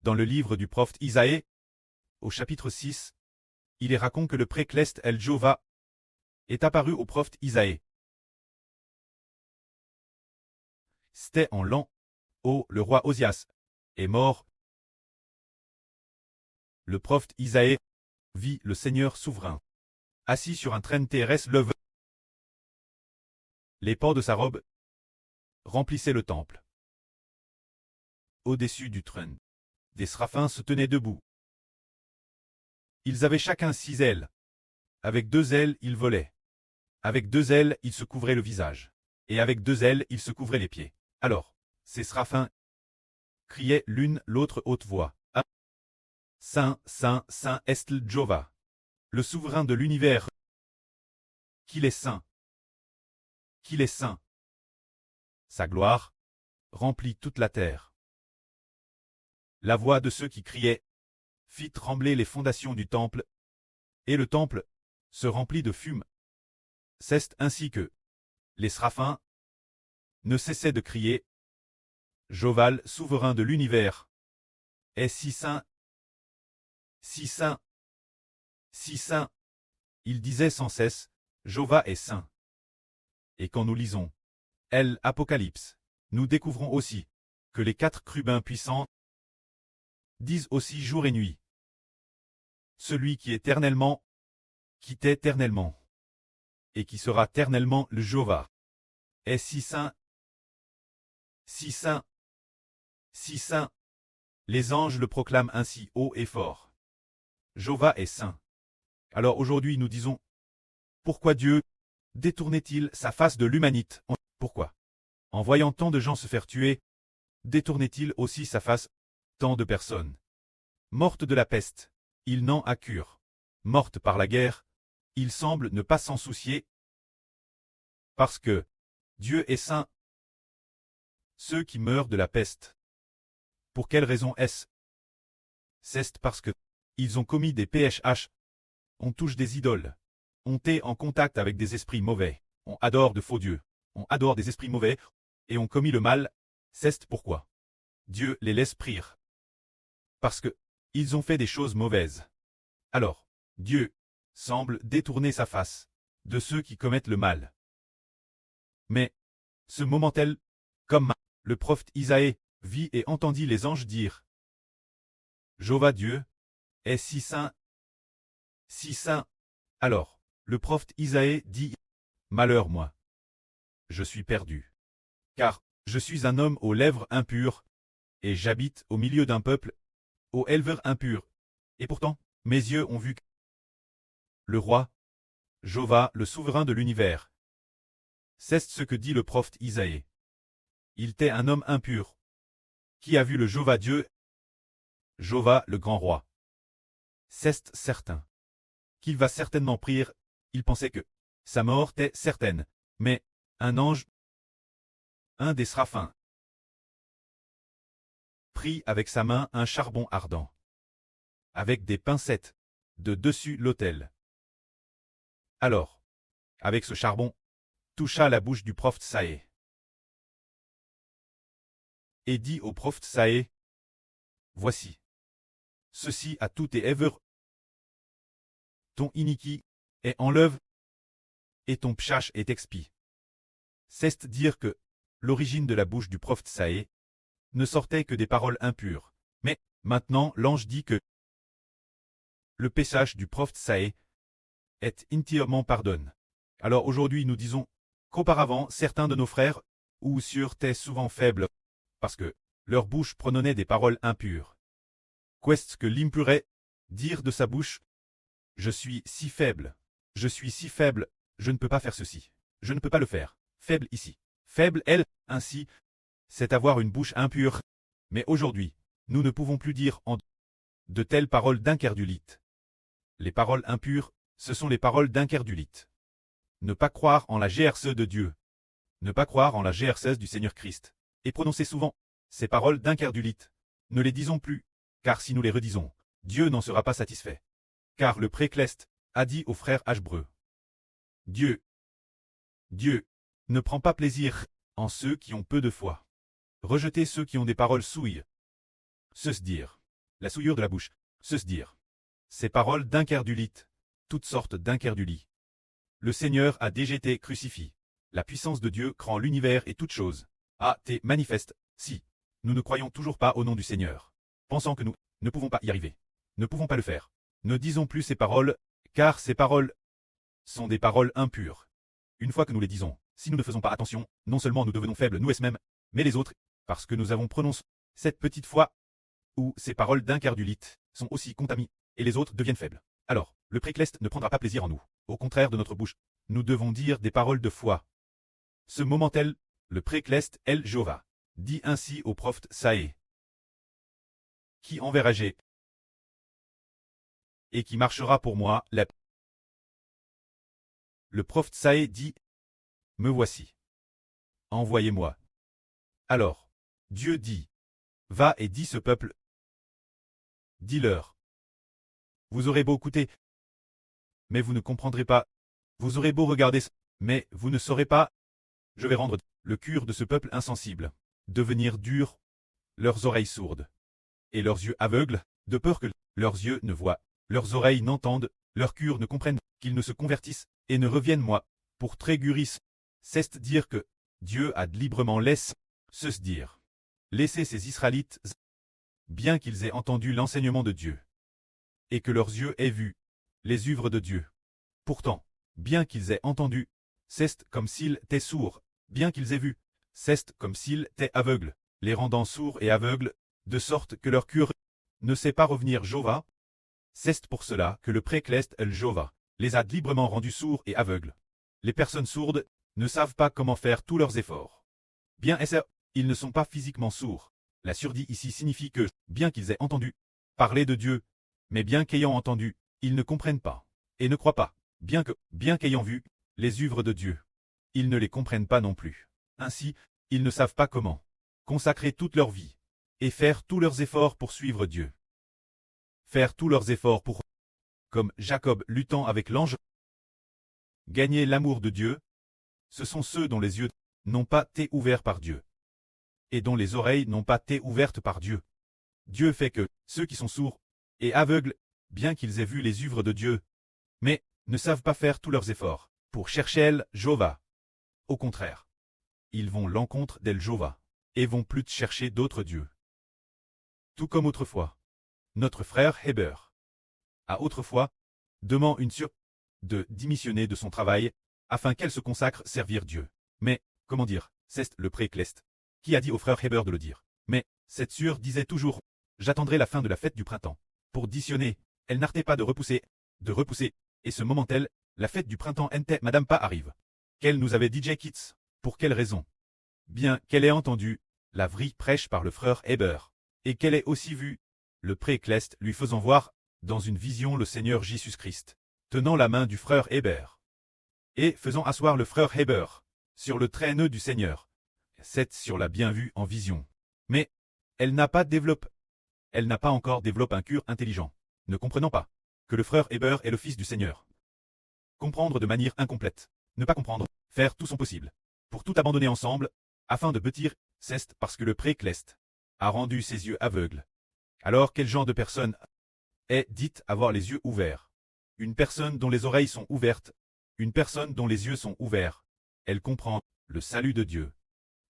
Dans le livre du prophète Isaïe, au chapitre 6, il est raconté que le précleste El-Jova est apparu au prophète Isaïe. C'était en l'an où le roi Osias est mort. Le prophète Isaïe vit le Seigneur souverain, assis sur un trône terrestre levant. Les pans de sa robe remplissaient le temple. Au-dessus du trône, des séraphins se tenaient debout. Ils avaient chacun 6 ailes. Avec 2 ailes, ils volaient. Avec 2 ailes, ils se couvraient le visage. Et avec 2 ailes, ils se couvraient les pieds. Alors, ces séraphins criaient l'une l'autre haute voix. Ah, Saint, Saint, Saint est Jova, le souverain de l'univers. Qu'il est saint. Qu'il est saint. Sa gloire remplit toute la terre. La voix de ceux qui criaient fit trembler les fondations du temple, et le temple se remplit de fumée. C'est ainsi que les séraphins ne cessaient de crier: Joval, souverain de l'univers, est si saint, si saint, si saint. Ils disaient sans cesse: Jova est saint. Et quand nous lisons l'Apocalypse, nous découvrons aussi que les 4 chérubins puissants disent aussi jour et nuit: celui qui est éternellement, qui t'est éternellement, et qui sera éternellement le Jova, est si saint, si saint, si saint. Les anges le proclament ainsi haut et fort. Jova est saint. Alors aujourd'hui nous disons: pourquoi Dieu détournait-il sa face de l'humanité? Pourquoi, en voyant tant de gens se faire tuer, détournait-il aussi sa face? Tant de personnes mortes de la peste, il n'en a cure. Mortes par la guerre, il semble ne pas s'en soucier. Parce que Dieu est saint. Ceux qui meurent de la peste, pour quelle raison est-ce? C'est parce que ils ont commis des PHH. On touche des idoles. On est en contact avec des esprits mauvais. On adore de faux dieux. On adore des esprits mauvais. Et on commis le mal. C'est pourquoi Dieu les laisse prier. Parce que ils ont fait des choses mauvaises. Alors, Dieu semble détourner sa face de ceux qui commettent le mal. Mais, ce moment-là, comme le prophète Isaïe vit et entendit les anges dire: Jova Dieu est si saint, si saint. Alors, le prophète Isaïe dit: malheur moi, je suis perdu. Car je suis un homme aux lèvres impures, et j'habite au milieu d'un peuple aux lèvres impures. Et pourtant, mes yeux ont vu le roi, Jova, le souverain de l'univers. C'est ce que dit le prophète Isaïe. Il était un homme impur. Qui a vu le Jova Dieu? Jova, le grand roi. C'est certain qu'il va certainement prier. Il pensait que sa mort était certaine. Mais un ange, un des séraphins, prit avec sa main un charbon ardent, avec des pincettes, de dessus l'autel. Alors, avec ce charbon, toucha la bouche du prophète Isaïe. Et dit au prophète Isaïe: voici, ceci à tout et ever, ton iniquité est enlève, et ton pchach est expie. C'est dire que l'origine de la bouche du prophète Isaïe ne sortait que des paroles impures. Mais maintenant l'ange dit que le péchage du prophète Isaïe est entièrement pardonné. Alors aujourd'hui nous disons qu'auparavant certains de nos frères ou sœurs étaient souvent faibles parce que leur bouche prononçait des paroles impures. Qu'est-ce que l'impuré dire de sa bouche? Je suis si faible, je suis si faible, je ne peux pas faire ceci, je ne peux pas le faire. Faible ici, faible elle, ainsi, c'est avoir une bouche impure. Mais aujourd'hui, nous ne pouvons plus dire en de telles paroles d'incrédulité. Les paroles impures, ce sont les paroles d'incrédulité. Ne pas croire en la GRCE de Dieu. Ne pas croire en la GRCE du Seigneur Christ. Et prononcer souvent ces paroles d'incrédulité. Ne les disons plus, car si nous les redisons, Dieu n'en sera pas satisfait. Car le précleste a dit aux frères Hébreux: Dieu ne prend pas plaisir en ceux qui ont peu de foi. Rejetez ceux qui ont des paroles souilles. Se dire la souillure de la bouche, se dire. Ces paroles d'incrédulite, toutes sortes d'incrédulie. Le Seigneur a déjà été crucifié. La puissance de Dieu rend l'univers et toutes choses. A été manifeste, si. Nous ne croyons toujours pas au nom du Seigneur. Pensant que nous ne pouvons pas y arriver. Ne pouvons pas le faire. Ne disons plus ces paroles, car ces paroles sont des paroles impures. Une fois que nous les disons, si nous ne faisons pas attention, non seulement nous devenons faibles nous mêmes, mais les autres, parce que nous avons prononcé cette petite foi, où ces paroles d'incrédulite sont aussi contaminées, et les autres deviennent faibles. Alors, le précleste ne prendra pas plaisir en nous. Au contraire de notre bouche, nous devons dire des paroles de foi. Ce moment tel, le précleste El Jéhovah, dit ainsi au prophète Saé, qui enverrai-je et qui marchera pour moi. Le prophète Saé dit, me voici. Envoyez-moi. Alors, Dieu dit, va et dis ce peuple, dis-leur. Vous aurez beau écouter, mais vous ne comprendrez pas. Vous aurez beau regarder, mais vous ne saurez pas. Je vais rendre le cœur de ce peuple insensible, devenir dur, leurs oreilles sourdes, et leurs yeux aveugles, de peur que leurs yeux ne voient, leurs oreilles n'entendent, leurs cœurs ne comprennent, qu'ils ne se convertissent, et ne reviennent moi, pour tréguris. C'est dire que Dieu a librement laissé se dire. Laissez ces Israélites, bien qu'ils aient entendu l'enseignement de Dieu, et que leurs yeux aient vu les œuvres de Dieu. Pourtant, bien qu'ils aient entendu, c'est comme s'ils étaient sourds, bien qu'ils aient vu, c'est comme s'ils étaient aveugles, les rendant sourds et aveugles, de sorte que leur cœur ne sait pas revenir Jéhovah. C'est pour cela que le précleste El Jéhovah les a librement rendus sourds et aveugles. Les personnes sourdes ne savent pas comment faire tous leurs efforts. Bien ils ne sont pas physiquement sourds. La surdit ici signifie que, bien qu'ils aient entendu parler de Dieu, mais bien qu'ayant entendu, ils ne comprennent pas, et ne croient pas, bien qu'ayant vu les œuvres de Dieu, ils ne les comprennent pas non plus. Ainsi, ils ne savent pas comment consacrer toute leur vie, et faire tous leurs efforts pour suivre Dieu. Faire tous leurs efforts pour, comme Jacob luttant avec l'ange, gagner l'amour de Dieu, ce sont ceux dont les yeux n'ont pas été ouverts par Dieu, et dont les oreilles n'ont pas été ouvertes par Dieu. Dieu fait que ceux qui sont sourds et aveugles, bien qu'ils aient vu les œuvres de Dieu, mais ne savent pas faire tous leurs efforts pour chercher El Jéhovah. Au contraire, ils vont l'encontre d'El Jéhovah, et vont plus chercher d'autres dieux. Tout comme autrefois, notre frère Héber a autrefois demandé une de démissionner de son travail, afin qu'elle se consacre servir Dieu. Mais, comment dire, c'est le précleste qui a dit au frère Héber de le dire. Mais, cette sœur disait toujours, j'attendrai la fin de la fête du printemps. Pour dissionner, elle n'arrêtait pas de repousser, et ce moment tel, la fête du printemps n'était madame pas arrive. Qu'elle nous avait dit Kitts, pour quelle raison? Bien qu'elle ait entendu la vraie prêche par le frère Héber, et qu'elle ait aussi vu le précleste lui faisant voir, dans une vision le Seigneur Jésus-Christ, tenant la main du frère Héber, et faisant asseoir le frère Héber sur le traîneau du Seigneur, c'est sur la bien vue en vision. Mais, elle n'a pas encore développé un cœur intelligent, ne comprenant pas que le frère Héber est le fils du Seigneur. Comprendre de manière incomplète, ne pas comprendre, faire tout son possible, pour tout abandonner ensemble, afin de bâtir, c'est parce que le précleste a rendu ses yeux aveugles. Alors quel genre de personne est dite avoir les yeux ouverts? Une personne dont les oreilles sont ouvertes, une personne dont les yeux sont ouverts, elle comprend le salut de Dieu,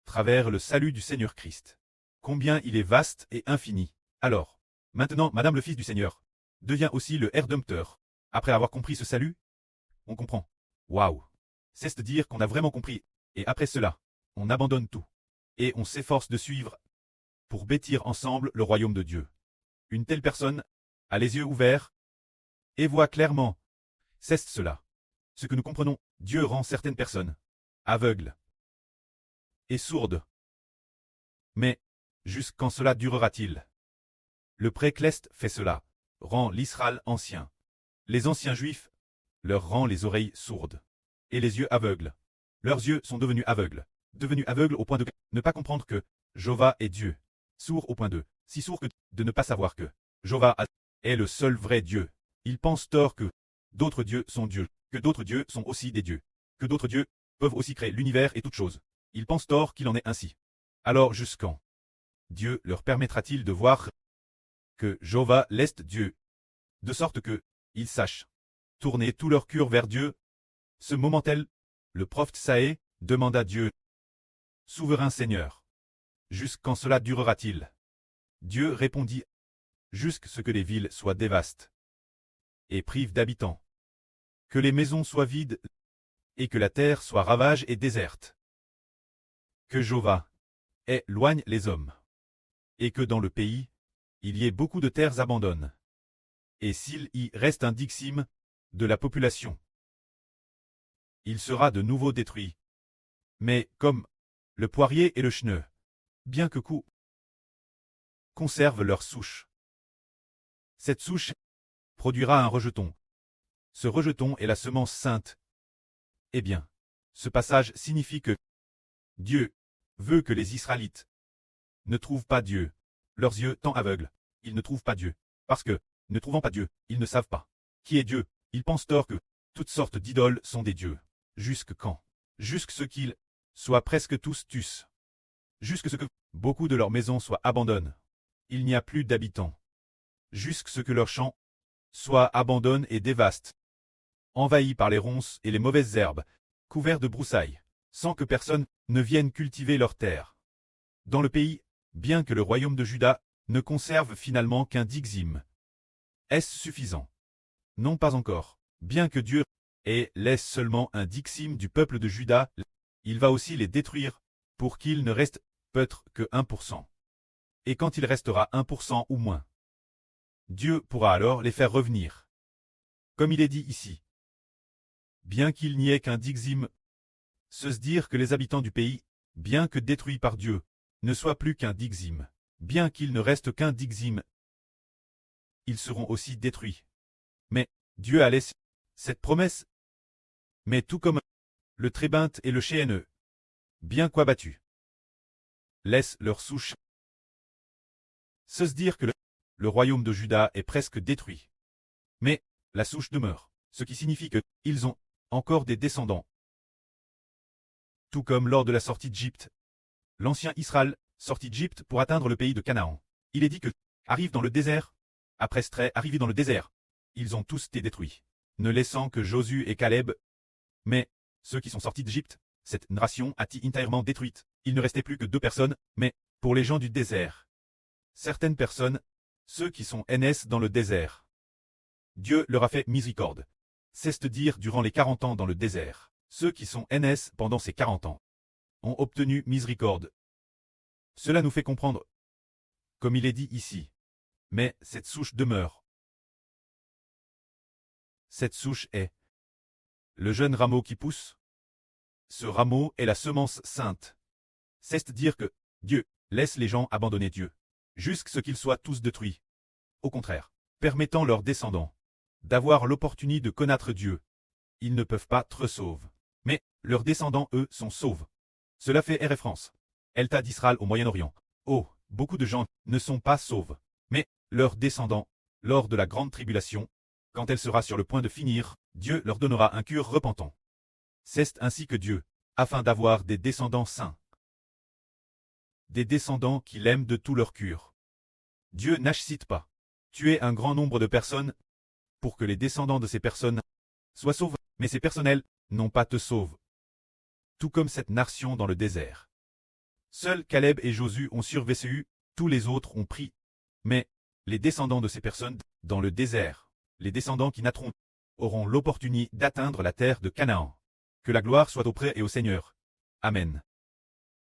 travers le salut du Seigneur Christ. Combien il est vaste et infini. Alors, maintenant, Madame le Fils du Seigneur devient aussi le Rédempteur. Après avoir compris ce salut, on comprend. Waouh! C'est de dire qu'on a vraiment compris, et après cela, on abandonne tout, et on s'efforce de suivre, pour bâtir ensemble le royaume de Dieu. Une telle personne a les yeux ouverts, et voit clairement. C'est cela. Ce que nous comprenons, Dieu rend certaines personnes aveugles et sourdes. Mais, jusqu'en cela durera-t-il? Le précleste fait cela, rend l'Israël ancien. Les anciens juifs leur rend les oreilles sourdes et les yeux aveugles. Leurs yeux sont devenus aveugles au point de ne pas comprendre que Jéhovah est Dieu, sourds au point de, si sourds que de ne pas savoir que Jéhovah est le seul vrai Dieu. Ils pensent tort que d'autres dieux sont dieux, que d'autres dieux sont aussi des dieux, que d'autres dieux peuvent aussi créer l'univers et toutes choses. Ils pensent tort qu'il en est ainsi. Alors jusqu'en Dieu leur permettra-t-il de voir que Jéhovah l'est Dieu, de sorte que, ils sachent tourner tout leur cœur vers Dieu. Ce moment-elle, le prophète Saé demanda Dieu, Souverain Seigneur, jusqu'en cela durera-t-il? Dieu répondit, jusqu'à ce que les villes soient dévastées et privent d'habitants, que les maisons soient vides et que la terre soit ravage et déserte, que Jéhovah éloigne les hommes, et que dans le pays, il y ait beaucoup de terres abandonnées, et s'il y reste un dixième de la population, il sera de nouveau détruit. Mais comme le poirier et le cheneu, bien que coup, conservent leur souche, cette souche produira un rejeton. Ce rejeton est la semence sainte. Eh bien, ce passage signifie que Dieu veut que les Israélites ne trouvent pas Dieu. Leurs yeux tant aveugles, ils ne trouvent pas Dieu. Parce que, ne trouvant pas Dieu, ils ne savent pas qui est Dieu. Ils pensent tort que toutes sortes d'idoles sont des dieux. Jusque quand? Jusque ce qu'ils soient presque tous tués. Jusque ce que beaucoup de leurs maisons soient abandonnées. Il n'y a plus d'habitants. Jusque ce que leurs champs soient abandonnés et dévastés, envahis par les ronces et les mauvaises herbes, couverts de broussailles, sans que personne ne vienne cultiver leurs terres. Dans le pays, bien que le royaume de Juda ne conserve finalement qu'un dixième. Est-ce suffisant? Non, pas encore. Bien que Dieu laisse seulement un dixième du peuple de Juda, il va aussi les détruire, pour qu'il ne reste peut-être que 1%. Et quand il restera 1% ou moins, Dieu pourra alors les faire revenir. Comme il est dit ici. Bien qu'il n'y ait qu'un dixième, se dire que les habitants du pays, bien que détruits par Dieu, ne soient plus qu'un dixième, bien qu'il ne reste qu'un dixième, ils seront aussi détruits. Mais Dieu a laissé cette promesse. Mais tout comme le trébinte et le chéneux, bien qu'abattus, laissent leur souche. Se dire que le royaume de Juda est presque détruit. Mais la souche demeure, ce qui signifie que ils ont encore des descendants. Tout comme lors de la sortie d'Égypte, l'ancien Israël sortit d'Égypte pour atteindre le pays de Canaan. Il est dit que arrive dans le désert. Après Stré arrivé dans le désert, ils ont tous été détruits, ne laissant que Josué et Caleb. Mais ceux qui sont sortis d'Égypte, cette nation a été entièrement détruite. Il ne restait plus que 2 personnes, mais pour les gens du désert, certaines personnes, ceux qui sont NS dans le désert, Dieu leur a fait miséricorde. C'est-à-dire durant les 40 ans dans le désert, ceux qui sont NS pendant ces 40 ans ont obtenu miséricorde. Cela nous fait comprendre, comme il est dit ici, mais cette souche demeure. Cette souche est le jeune rameau qui pousse. Ce rameau est la semence sainte. C'est-à-dire que Dieu laisse les gens abandonner Dieu, jusqu'à ce qu'ils soient tous détruits. Au contraire, permettant leurs descendants d'avoir l'opportunité de connaître Dieu. Ils ne peuvent pas être sauvés. Mais leurs descendants, eux, sont sauvés. Cela fait référence. L'État d'Israël au Moyen-Orient. Oh, beaucoup de gens ne sont pas sauvés. Mais leurs descendants, lors de la grande tribulation, quand elle sera sur le point de finir, Dieu leur donnera un cœur repentant. C'est ainsi que Dieu, afin d'avoir des descendants saints, des descendants qui l'aiment de tout leur cœur. Dieu n'achète pas tuer un grand nombre de personnes pour que les descendants de ces personnes soient sauvés, mais ces personnels n'ont pas te sauvent. Tout comme cette nation dans le désert. Seuls Caleb et Josué ont survécu, tous les autres ont pris. Mais les descendants de ces personnes, dans le désert, les descendants qui naîtront, auront l'opportunité d'atteindre la terre de Canaan. Que la gloire soit auprès et au Seigneur. Amen.